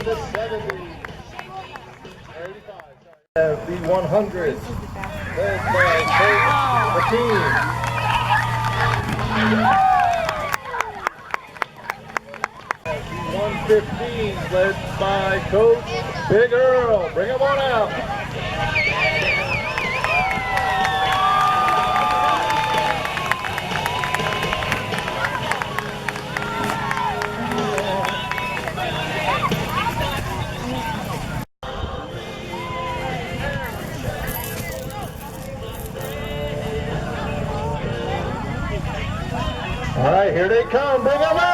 the 70. 85. The 100. Led by Coach McKean. The 115 led by Coach Big Earl. Bring him on out. All right, here they come. Bring them out.